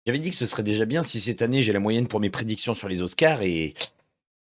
J'avais dit que ce serait déjà bien si cette année j'ai la moyenne pour mes prédictions sur les Oscars et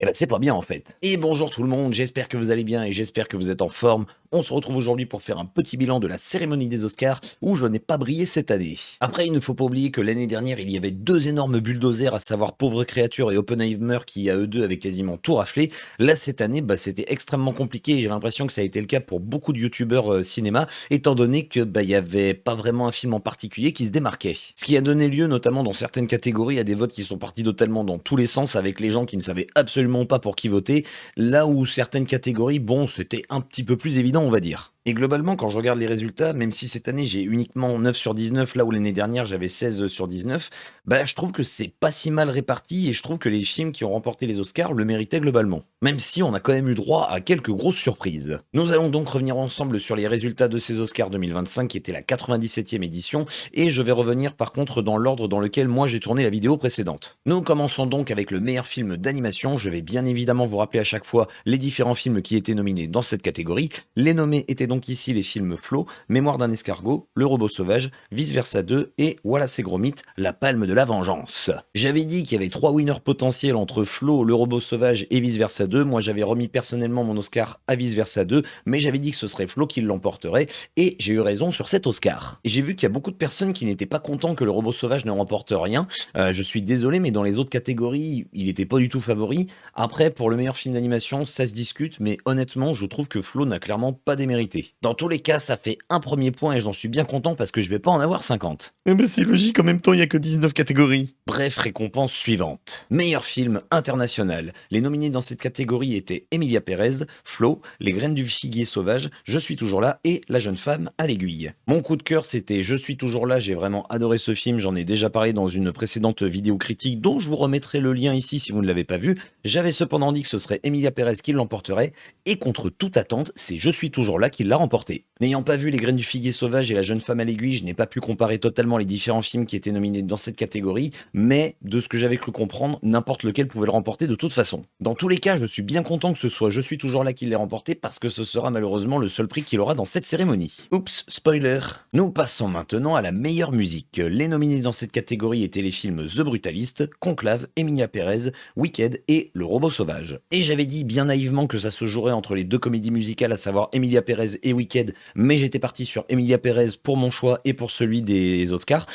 bah, c'est pas bien en fait. Et bonjour tout le monde, j'espère que vous allez bien et j'espère que vous êtes en forme. On se retrouve aujourd'hui pour faire un petit bilan de la cérémonie des Oscars où je n'ai pas brillé cette année. Après, il ne faut pas oublier que l'année dernière, il y avait deux énormes bulldozers, à savoir Pauvre Créature et Oppenheimer qui, à eux deux, avaient quasiment tout raflé. Là, cette année, bah, c'était extrêmement compliqué et j'ai l'impression que ça a été le cas pour beaucoup de youtubeurs cinéma, étant donné que bah, il y avait pas vraiment un film en particulier qui se démarquait. Ce qui a donné lieu, notamment dans certaines catégories, à des votes qui sont partis totalement dans tous les sens avec les gens qui ne savaient absolument pas pour qui voter, là où certaines catégories, bon, c'était un petit peu plus évident, on va dire. Et globalement, quand je regarde les résultats, même si cette année j'ai uniquement 9 sur 19, là où l'année dernière j'avais 16 sur 19, bah je trouve que c'est pas si mal réparti et je trouve que les films qui ont remporté les Oscars le méritaient globalement. Même si on a quand même eu droit à quelques grosses surprises. Nous allons donc revenir ensemble sur les résultats de ces Oscars 2025 qui était la 97e édition et je vais revenir par contre dans l'ordre dans lequel moi j'ai tourné la vidéo précédente. Nous commençons donc avec le meilleur film d'animation. Je vais bien évidemment vous rappeler à chaque fois les différents films qui étaient nominés dans cette catégorie. Les nommés étaient donc ici les films Flo, Mémoire d'un escargot, Le robot sauvage, Vice Versa 2 et Wallace et Gromit, La palme de la vengeance. J'avais dit qu'il y avait 3 winners potentiels entre Flo, Le robot sauvage et Vice Versa 2. Moi j'avais remis personnellement mon Oscar à Vice Versa 2, mais j'avais dit que ce serait Flo qui l'emporterait et j'ai eu raison sur cet Oscar. Et j'ai vu qu'il y a beaucoup de personnes qui n'étaient pas contents que Le robot sauvage ne remporte rien. Je suis désolé, mais dans les autres catégories, il n'était pas du tout favori. Après, pour le meilleur film d'animation, ça se discute, mais honnêtement, je trouve que Flo n'a clairement pas démérité. Dans tous les cas, ça fait un premier point et j'en suis bien content parce que je vais pas en avoir 50. Eh ben c'est logique, en même temps, il y a que 19 catégories. Bref, récompense suivante. Meilleur film international. Les nominés dans cette catégorie étaient Emilia Pérez, Flo, Les graines du figuier sauvage, Je suis toujours là et La jeune femme à l'aiguille. Mon coup de cœur, c'était Je suis toujours là. J'ai vraiment adoré ce film. J'en ai déjà parlé dans une précédente vidéo critique dont je vous remettrai le lien ici si vous ne l'avez pas vu. J'avais cependant dit que ce serait Emilia Pérez qui l'emporterait et contre toute attente, c'est Je suis toujours là qui l'a remporté. N'ayant pas vu Les graines du figuier sauvage et La jeune femme à l'aiguille, je n'ai pas pu comparer totalement les différents films qui étaient nominés dans cette catégorie, mais de ce que j'avais cru comprendre, n'importe lequel pouvait le remporter de toute façon. Dans tous les cas, je suis bien content que ce soit Je suis toujours là qui l'ait remporté parce que ce sera malheureusement le seul prix qu'il aura dans cette cérémonie. Oups, spoiler. Nous passons maintenant à la meilleure musique. Les nominés dans cette catégorie étaient les films The Brutalist, Conclave, Emilia Pérez, Wicked et Le robot sauvage. Et j'avais dit bien naïvement que ça se jouerait entre les deux comédies musicales, à savoir Emilia Pérez et Wicked, mais j'étais parti sur Emilia Pérez pour mon choix et pour celui des Oscars.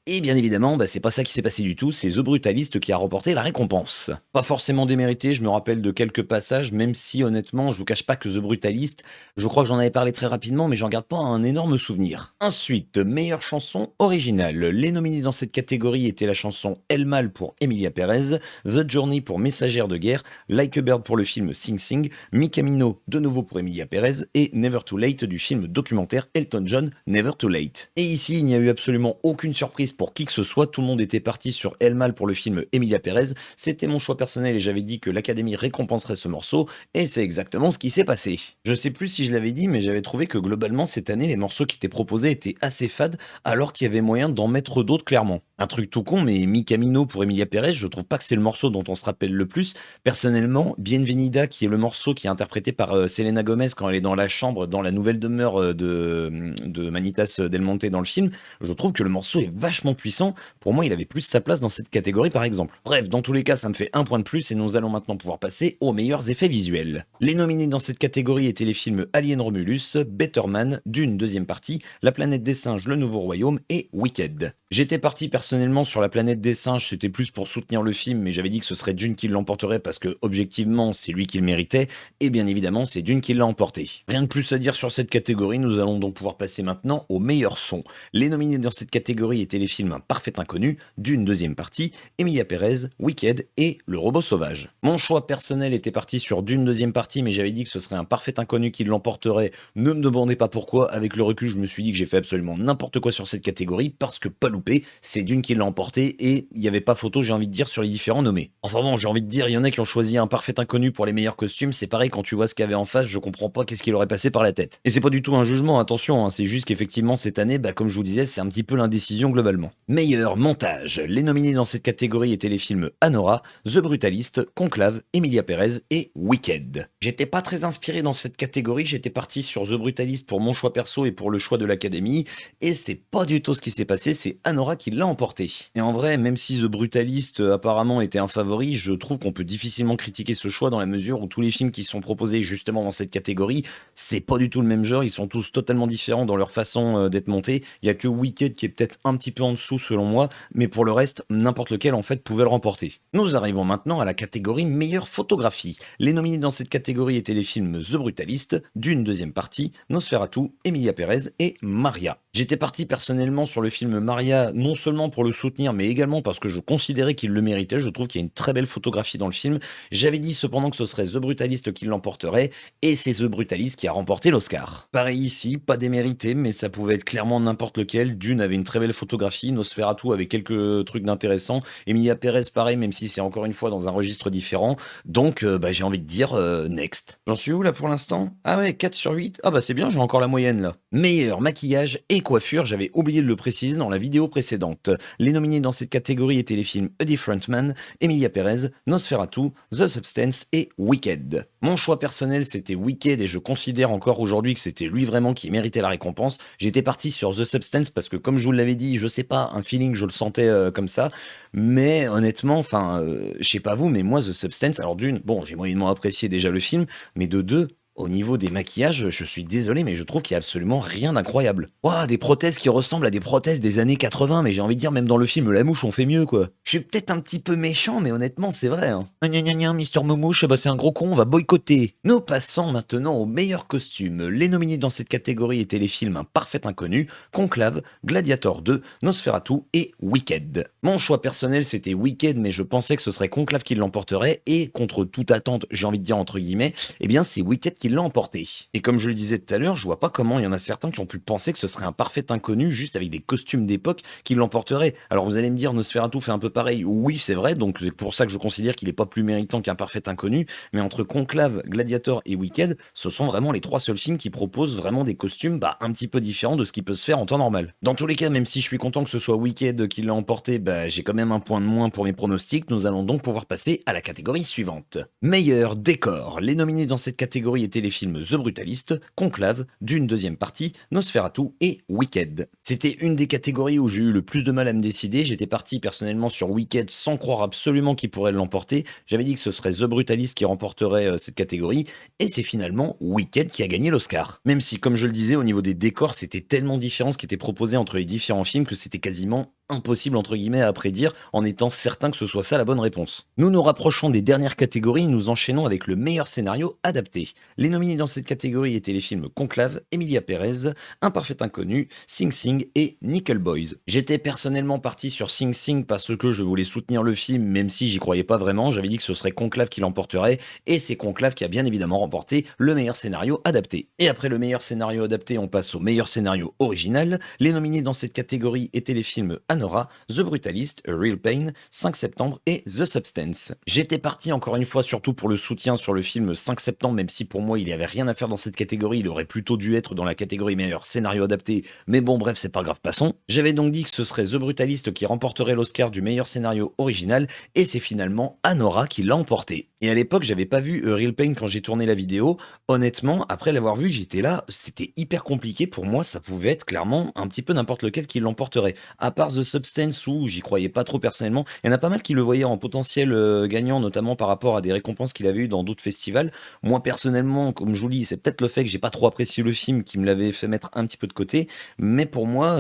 Et bien évidemment, bah, c'est pas ça qui s'est passé du tout, c'est The Brutalist qui a remporté la récompense. Pas forcément démérité, je me rappelle de quelques passages, même si honnêtement, je vous cache pas que The Brutalist, je crois que j'en avais parlé très rapidement, mais j'en garde pas un énorme souvenir. Ensuite, meilleure chanson originale. Les nominés dans cette catégorie étaient la chanson El Mal pour Emilia Pérez, The Journey pour Messagère de guerre, Like a Bird pour le film Sing Sing, Mi Camino de nouveau pour Emilia Pérez et Never Too Late du film documentaire Elton John Never Too Late. Et ici, il n'y a eu absolument aucune surprise pour qui que ce soit, tout le monde était parti sur El Mal pour le film Emilia Pérez, c'était mon choix personnel et j'avais dit que l'Académie récompenserait ce morceau, et c'est exactement ce qui s'est passé. Je sais plus si je l'avais dit, mais j'avais trouvé que globalement cette année, les morceaux qui étaient proposés étaient assez fades, alors qu'il y avait moyen d'en mettre d'autres clairement. Un truc tout con, mais Mi Camino pour Emilia Pérez, je trouve pas que c'est le morceau dont on se rappelle le plus. Personnellement, Bienvenida, qui est le morceau qui est interprété par Selena Gomez quand elle est dans la chambre, dans la nouvelle demeure de Manitas Del Monte dans le film, je trouve que le morceau est vachement puissant. Pour moi, il avait plus sa place dans cette catégorie par exemple. Bref, dans tous les cas, ça me fait un point de plus et nous allons maintenant pouvoir passer aux meilleurs effets visuels. Les nominés dans cette catégorie étaient les films Alien Romulus, Better Man, Dune deuxième partie, La planète des singes, Le nouveau royaume et Wicked. J'étais parti personnellement sur La planète des singes, c'était plus pour soutenir le film, mais j'avais dit que ce serait Dune qui l'emporterait parce que objectivement c'est lui qui le méritait, et bien évidemment c'est Dune qui l'a emporté. Rien de plus à dire sur cette catégorie, nous allons donc pouvoir passer maintenant au meilleur son. Les nominés dans cette catégorie étaient les films Un parfait inconnu, Dune deuxième partie, Emilia Pérez, Wicked et Le robot sauvage. Mon choix personnel était parti sur Dune deuxième partie, mais j'avais dit que ce serait Un parfait inconnu qui l'emporterait. Ne me demandez pas pourquoi, avec le recul je me suis dit que j'ai fait absolument n'importe quoi sur cette catégorie, parce que pas loupé, c'est Dune qui l'a emporté et il n'y avait pas photo, j'ai envie de dire, sur les différents nommés. Enfin bon, j'ai envie de dire, il y en a qui ont choisi Un parfait inconnu pour les meilleurs costumes, c'est pareil quand tu vois ce qu'il y avait en face, je comprends pas qu'est-ce qu'il aurait passé par la tête. Et c'est pas du tout un jugement, attention, hein, c'est juste qu'effectivement cette année, bah, comme je vous disais, c'est un petit peu l'indécision globalement. évidemment. Meilleur montage. Les nominés dans cette catégorie étaient les films Anora, The Brutalist, Conclave, Emilia Pérez et Wicked. J'étais pas très inspiré dans cette catégorie, j'étais parti sur The Brutalist pour mon choix perso et pour le choix de l'Académie, et c'est pas du tout ce qui s'est passé, c'est Anora qui l'a emporté. Et en vrai, même si The Brutalist apparemment était un favori, je trouve qu'on peut difficilement critiquer ce choix dans la mesure où tous les films qui sont proposés justement dans cette catégorie, c'est pas du tout le même genre, ils sont tous totalement différents dans leur façon d'être montés. Il y a que Wicked qui est peut-être un petit peu en dessous selon moi, mais pour le reste, n'importe lequel en fait pouvait le remporter. Nous arrivons maintenant à la catégorie meilleure photographie. Les nominés dans cette catégorie étaient les films The Brutalist, Dune deuxième partie, Nosferatu, Emilia Pérez et Maria. J'étais parti personnellement sur le film Maria, non seulement pour le soutenir, mais également parce que je considérais qu'il le méritait. Je trouve qu'il y a une très belle photographie dans le film. J'avais dit cependant que ce serait The Brutalist qui l'emporterait, et c'est The Brutalist qui a remporté l'Oscar. Pareil ici, pas démérité, mais ça pouvait être clairement n'importe lequel. Dune avait une très belle photographie, Nosferatu avait quelques trucs d'intéressants, Emilia Pérez pareil, même si c'est encore une fois dans un registre différent. Donc j'ai envie de dire next. J'en suis où là pour l'instant? Ah ouais, 4 sur 8. Ah bah c'est bien, j'ai encore la moyenne là. Meilleur maquillage et coiffure, j'avais oublié de le préciser dans la vidéo précédente. Les nominés dans cette catégorie étaient les films A Different Man, Emilia Pérez, Nosferatu, The Substance et Wicked. Mon choix personnel c'était Wicked et je considère encore aujourd'hui que c'était lui vraiment qui méritait la récompense. J'étais parti sur The Substance parce que comme je vous l'avais dit, je sais pas, un feeling, je le sentais comme ça. Mais honnêtement, je sais pas vous, mais moi The Substance, alors d'une, bon j'ai moyennement apprécié déjà le film, mais de deux, au niveau des maquillages, je suis désolé, mais je trouve qu'il y a absolument rien d'incroyable. Ouah, des prothèses qui ressemblent à des prothèses des années 80, mais j'ai envie de dire, même dans le film La Mouche, on fait mieux, quoi. Je suis peut-être un petit peu méchant, mais honnêtement, c'est vrai, hein. Gna gna gna, Mister Momouche, bah c'est un gros con, on va boycotter. Nous passons maintenant aux meilleurs costumes. Les nominés dans cette catégorie étaient les films Un Parfait Inconnu, Conclave, Gladiator 2, Nosferatu et Wicked. Mon choix personnel, c'était Wicked, mais je pensais que ce serait Conclave qui l'emporterait, et contre toute attente, j'ai envie de dire entre guillemets, eh bien c'est Wicked qui l'a emporté. Et comme je le disais tout à l'heure, je vois pas comment il y en a certains qui ont pu penser que ce serait Un Parfait Inconnu juste avec des costumes d'époque qui l'emporterait. Alors vous allez me dire, Nosferatu fait un peu pareil. Oui, c'est vrai, donc c'est pour ça que je considère qu'il est pas plus méritant qu'Un Parfait Inconnu, mais entre Conclave, Gladiator et Wicked, ce sont vraiment les trois seuls films qui proposent vraiment des costumes un petit peu différents de ce qui peut se faire en temps normal. Dans tous les cas, même si je suis content que ce soit Wicked qui l'a emporté, j'ai quand même un point de moins pour mes pronostics. Nous allons donc pouvoir passer à la catégorie suivante. Meilleur décor. Les nominés dans cette catégorie étaient les films The Brutalist, Conclave, Dune deuxième partie, Nosferatu et Wicked. C'était une des catégories où j'ai eu le plus de mal à me décider. J'étais parti personnellement sur Wicked sans croire absolument qu'il pourrait l'emporter. J'avais dit que ce serait The Brutalist qui remporterait cette catégorie, et c'est finalement Wicked qui a gagné l'Oscar. Même si, comme je le disais, au niveau des décors, c'était tellement différent ce qui était proposé entre les différents films que c'était quasiment impossible entre guillemets à prédire en étant certain que ce soit ça la bonne réponse. Nous nous rapprochons des dernières catégories et nous enchaînons avec le meilleur scénario adapté. Les nominés dans cette catégorie étaient les films Conclave, Emilia Pérez, Un Parfait Inconnu, Sing Sing et Nickel Boys. J'étais personnellement parti sur Sing Sing parce que je voulais soutenir le film même si j'y croyais pas vraiment, j'avais dit que ce serait Conclave qui l'emporterait et c'est Conclave qui a bien évidemment remporté le meilleur scénario adapté. Et après le meilleur scénario adapté, on passe au meilleur scénario original. Les nominés dans cette catégorie étaient les films Anora, The Brutalist, A Real Pain, 5 septembre et The Substance. J'étais parti encore une fois surtout pour le soutien sur le film 5 septembre, même si pour moi il n'y avait rien à faire dans cette catégorie, il aurait plutôt dû être dans la catégorie meilleur scénario adapté, mais bon bref c'est pas grave, passons. J'avais donc dit que ce serait The Brutalist qui remporterait l'Oscar du meilleur scénario original, et c'est finalement Anora qui l'a emporté. Et à l'époque j'avais pas vu A Real Pain quand j'ai tourné la vidéo, honnêtement après l'avoir vu j'étais là, c'était hyper compliqué pour moi, ça pouvait être clairement un petit peu n'importe lequel qui l'emporterait, à part The Substance où j'y croyais pas trop personnellement. Il y en a pas mal qui le voyaient en potentiel gagnant, notamment par rapport à des récompenses qu'il avait eu dans d'autres festivals. Moi personnellement, comme je vous dis, c'est peut-être le fait que j'ai pas trop apprécié le film qui me l'avait fait mettre un petit peu de côté, mais pour moi,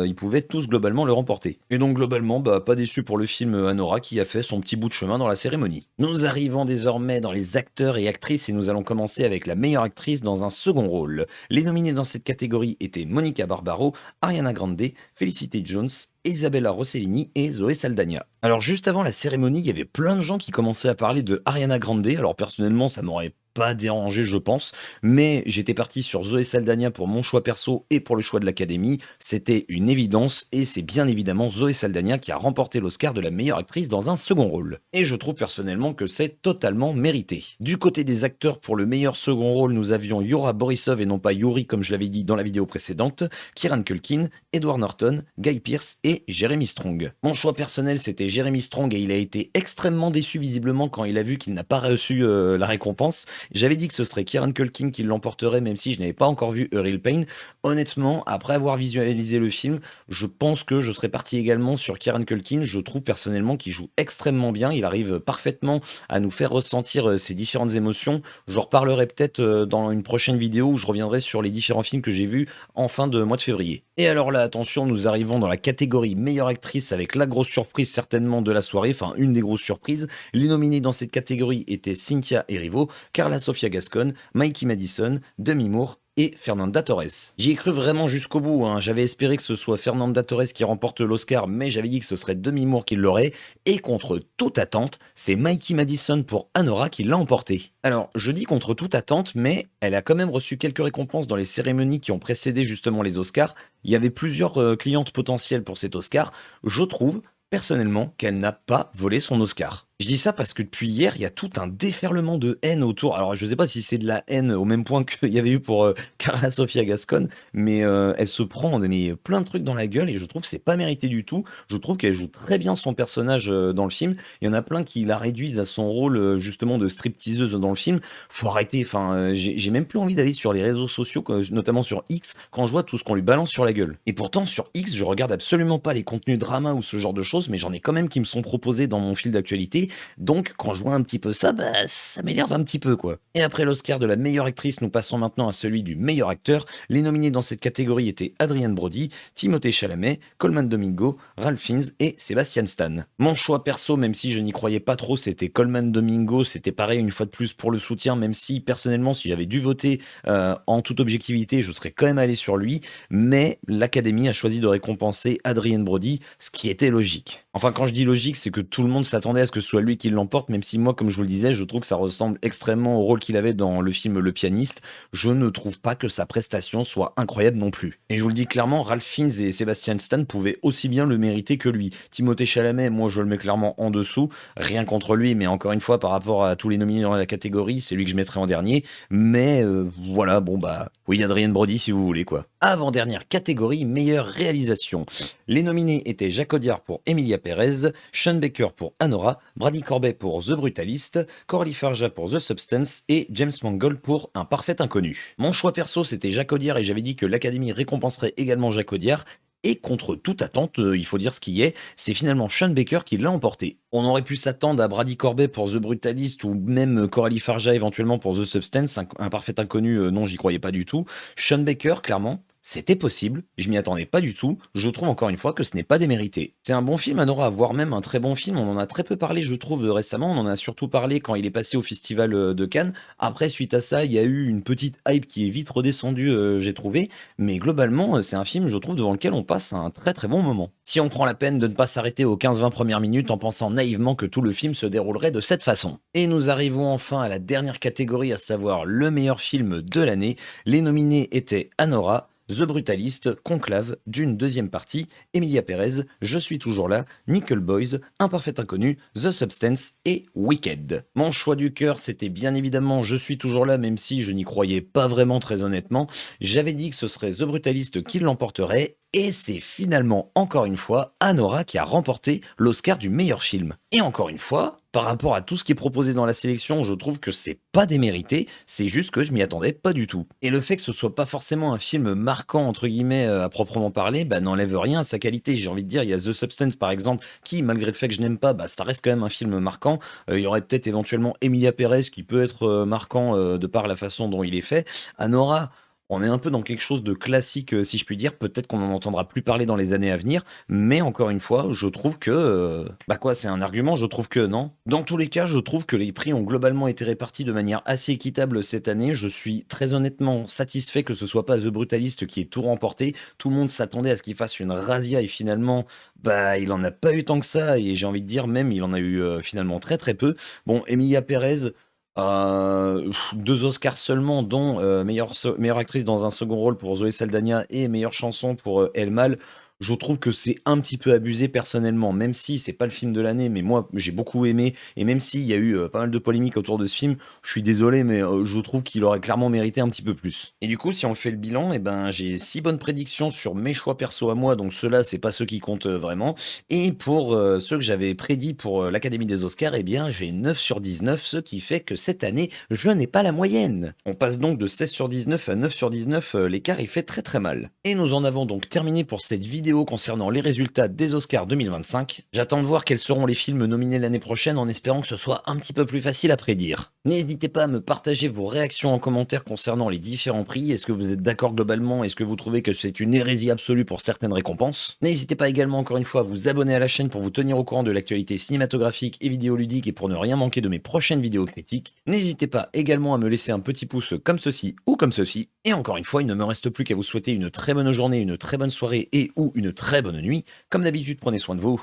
ils pouvaient tous globalement le remporter. Et donc globalement, pas déçu pour le film Anora qui a fait son petit bout de chemin dans la cérémonie. Nous arrivons désormais dans les acteurs et actrices et nous allons commencer avec la meilleure actrice dans un second rôle. Les nominés dans cette catégorie étaient Monica Barbaro, Ariana Grande, Felicity Jones, Isabella Rossellini et Zoé Saldana. Alors juste avant la cérémonie, il y avait plein de gens qui commençaient à parler de Ariana Grande, alors personnellement ça m'aurait pas dérangé, je pense, mais j'étais parti sur Zoé Saldana pour mon choix perso et pour le choix de l'Académie. C'était une évidence et c'est bien évidemment Zoé Saldana qui a remporté l'Oscar de la meilleure actrice dans un second rôle. Et je trouve personnellement que c'est totalement mérité. Du côté des acteurs, pour le meilleur second rôle, nous avions Yura Borisov et non pas Yuri comme je l'avais dit dans la vidéo précédente, Kieran Culkin, Edward Norton, Guy Pearce et Jeremy Strong. Mon choix personnel c'était Jeremy Strong et il a été extrêmement déçu visiblement quand il a vu qu'il n'a pas reçu la récompense. J'avais dit que ce serait Kieran Culkin qui l'emporterait même si je n'avais pas encore vu A Real Pain. Honnêtement, après avoir visualisé le film, je pense que je serais parti également sur Kieran Culkin. Je trouve personnellement qu'il joue extrêmement bien, il arrive parfaitement à nous faire ressentir ces différentes émotions. J'en reparlerai peut-être dans une prochaine vidéo où je reviendrai sur les différents films que j'ai vus en fin de mois de février. Et alors là, attention, nous arrivons dans la catégorie meilleure actrice avec la grosse surprise certainement de la soirée, enfin une des grosses surprises. Les nominés dans cette catégorie étaient Cynthia Erivo, Carla Sofia Gascon, Mikey Madison, Demi Moore et Fernanda Torres. J'y ai cru vraiment jusqu'au bout, hein. J'avais espéré que ce soit Fernanda Torres qui remporte l'Oscar, mais j'avais dit que ce serait Demi Moore qui l'aurait, et contre toute attente, c'est Mikey Madison pour Anora qui l'a emporté. Alors, je dis contre toute attente, mais elle a quand même reçu quelques récompenses dans les cérémonies qui ont précédé justement les Oscars. Il y avait plusieurs clientes potentielles pour cet Oscar. Je trouve personnellement qu'elle n'a pas volé son Oscar. Je dis ça parce que depuis hier, il y a tout un déferlement de haine autour. Alors, je sais pas si c'est de la haine au même point qu'il y avait eu pour Carla Sofia Gascon, mais elle se prend plein de trucs dans la gueule et je trouve que c'est pas mérité du tout. Je trouve qu'elle joue très bien son personnage dans le film. Il y en a plein qui la réduisent à son rôle justement de stripteaseuse dans le film. Faut arrêter. Enfin, j'ai même plus envie d'aller sur les réseaux sociaux, notamment sur X, quand je vois tout ce qu'on lui balance sur la gueule. Et pourtant, sur X, je regarde absolument pas les contenus drama ou ce genre de choses, mais j'en ai quand même qui me sont proposés dans mon fil d'actualité. Donc, quand je vois un petit peu ça, bah, ça m'énerve un petit peu, quoi. Et après l'Oscar de la meilleure actrice, nous passons maintenant à celui du meilleur acteur. Les nominés dans cette catégorie étaient Adrien Brody, Timothée Chalamet, Colman Domingo, Ralph Fiennes et Sébastien Stan. Mon choix perso, même si je n'y croyais pas trop, c'était Colman Domingo. C'était pareil une fois de plus pour le soutien, même si personnellement, si j'avais dû voter en toute objectivité, je serais quand même allé sur lui. Mais l'Académie a choisi de récompenser Adrien Brody, ce qui était logique. Enfin, quand je dis logique, c'est que tout le monde s'attendait à ce que ce soit lui qui l'emporte, même si moi, comme je vous le disais, je trouve que ça ressemble extrêmement au rôle qu'il avait dans le film Le Pianiste. Je ne trouve pas que sa prestation soit incroyable non plus. Et je vous le dis clairement, Ralph Fiennes et Sébastien Stan pouvaient aussi bien le mériter que lui. Timothée Chalamet, moi je le mets clairement en dessous, rien contre lui, mais encore une fois, par rapport à tous les nominés dans la catégorie, c'est lui que je mettrais en dernier. Mais voilà, bon bah, oui, Adrien Brody si vous voulez quoi. Avant-dernière catégorie, meilleure réalisation. Les nominés étaient Jacques Audiard pour Emilia Pérez, Sean Baker pour Anora, Brady Corbet pour The Brutalist, Coralie Farja pour The Substance et James Mangold pour Un Parfait Inconnu. Mon choix perso c'était Jacques Audiard et j'avais dit que l'Académie récompenserait également Jacques Audiard. Et contre toute attente, il faut dire ce qui est, c'est finalement Sean Baker qui l'a emporté. On aurait pu s'attendre à Brady Corbet pour The Brutalist ou même Coralie Farja éventuellement pour The Substance, un parfait inconnu, non j'y croyais pas du tout. Sean Baker, clairement, c'était possible, je m'y attendais pas du tout, je trouve encore une fois que ce n'est pas démérité. C'est un bon film, Anora, voire même un très bon film, on en a très peu parlé je trouve récemment, on en a surtout parlé quand il est passé au Festival de Cannes. Après, suite à ça, il y a eu une petite hype qui est vite redescendue, j'ai trouvé, mais globalement, c'est un film, je trouve, devant lequel on passe un très très bon moment. Si on prend la peine de ne pas s'arrêter aux 15-20 premières minutes en pensant naïvement que tout le film se déroulerait de cette façon. Et nous arrivons enfin à la dernière catégorie, à savoir le meilleur film de l'année. Les nominés étaient Anora, The Brutalist, Conclave, Dune deuxième partie, Emilia Pérez, Je suis toujours là, Nickel Boys, Un Parfait Inconnu, The Substance et Wicked. Mon choix du cœur, c'était bien évidemment Je suis toujours là, même si je n'y croyais pas vraiment très honnêtement. J'avais dit que ce serait The Brutalist qui l'emporterait, et c'est finalement, encore une fois, Anora qui a remporté l'Oscar du meilleur film. Et encore une fois, par rapport à tout ce qui est proposé dans la sélection, je trouve que c'est pas démérité, c'est juste que je m'y attendais pas du tout. Et le fait que ce soit pas forcément un film marquant, entre guillemets, à proprement parler, bah n'enlève rien à sa qualité. J'ai envie de dire, il y a The Substance par exemple, qui, malgré le fait que je n'aime pas, bah ça reste quand même un film marquant. Il y aurait peut-être éventuellement Emilia Pérez qui peut être marquant de par la façon dont il est fait. Anora, on est un peu dans quelque chose de classique, si je puis dire. Peut-être qu'on n'en entendra plus parler dans les années à venir, mais encore une fois, je trouve que... bah quoi, c'est un argument, je trouve que non. Dans tous les cas, je trouve que les prix ont globalement été répartis de manière assez équitable cette année. Je suis très honnêtement satisfait que ce soit pas The Brutalist qui ait tout remporté. Tout le monde s'attendait à ce qu'il fasse une razzia et finalement, bah il en a pas eu tant que ça et j'ai envie de dire même, il en a eu finalement très très peu. Bon, Emilia Pérez... 2 Oscars seulement, dont, meilleure actrice dans un second rôle pour Zoé Saldana et meilleure chanson pour, Elle Mal. Je trouve que c'est un petit peu abusé personnellement, même si c'est pas le film de l'année, mais moi j'ai beaucoup aimé et même s'il y a eu, pas mal de polémiques autour de ce film, je suis désolé, mais, je trouve qu'il aurait clairement mérité un petit peu plus. Et du coup, si on fait le bilan, et ben, j'ai 6 bonnes prédictions sur mes choix perso à moi, donc ceux-là, c'est pas ceux qui comptent, vraiment. Et pour, ceux que j'avais prédits pour, l'Académie des Oscars, eh bien, j'ai 9 sur 19, ce qui fait que cette année, je n'ai pas la moyenne. On passe donc de 16 sur 19 à 9 sur 19, l'écart il fait très très mal. Et nous en avons donc terminé pour cette vidéo concernant les résultats des Oscars 2025. J'attends de voir quels seront les films nominés l'année prochaine en espérant que ce soit un petit peu plus facile à prédire. N'hésitez pas à me partager vos réactions en commentaire concernant les différents prix. Est-ce que vous êtes d'accord globalement? Est-ce que vous trouvez que c'est une hérésie absolue pour certaines récompenses? N'hésitez pas également encore une fois à vous abonner à la chaîne pour vous tenir au courant de l'actualité cinématographique et vidéoludique et pour ne rien manquer de mes prochaines vidéos critiques. N'hésitez pas également à me laisser un petit pouce comme ceci ou comme ceci. Et encore une fois, il ne me reste plus qu'à vous souhaiter une très bonne journée, une très bonne soirée et ou une très bonne nuit. Comme d'habitude, prenez soin de vous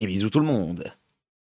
et bisous tout le monde.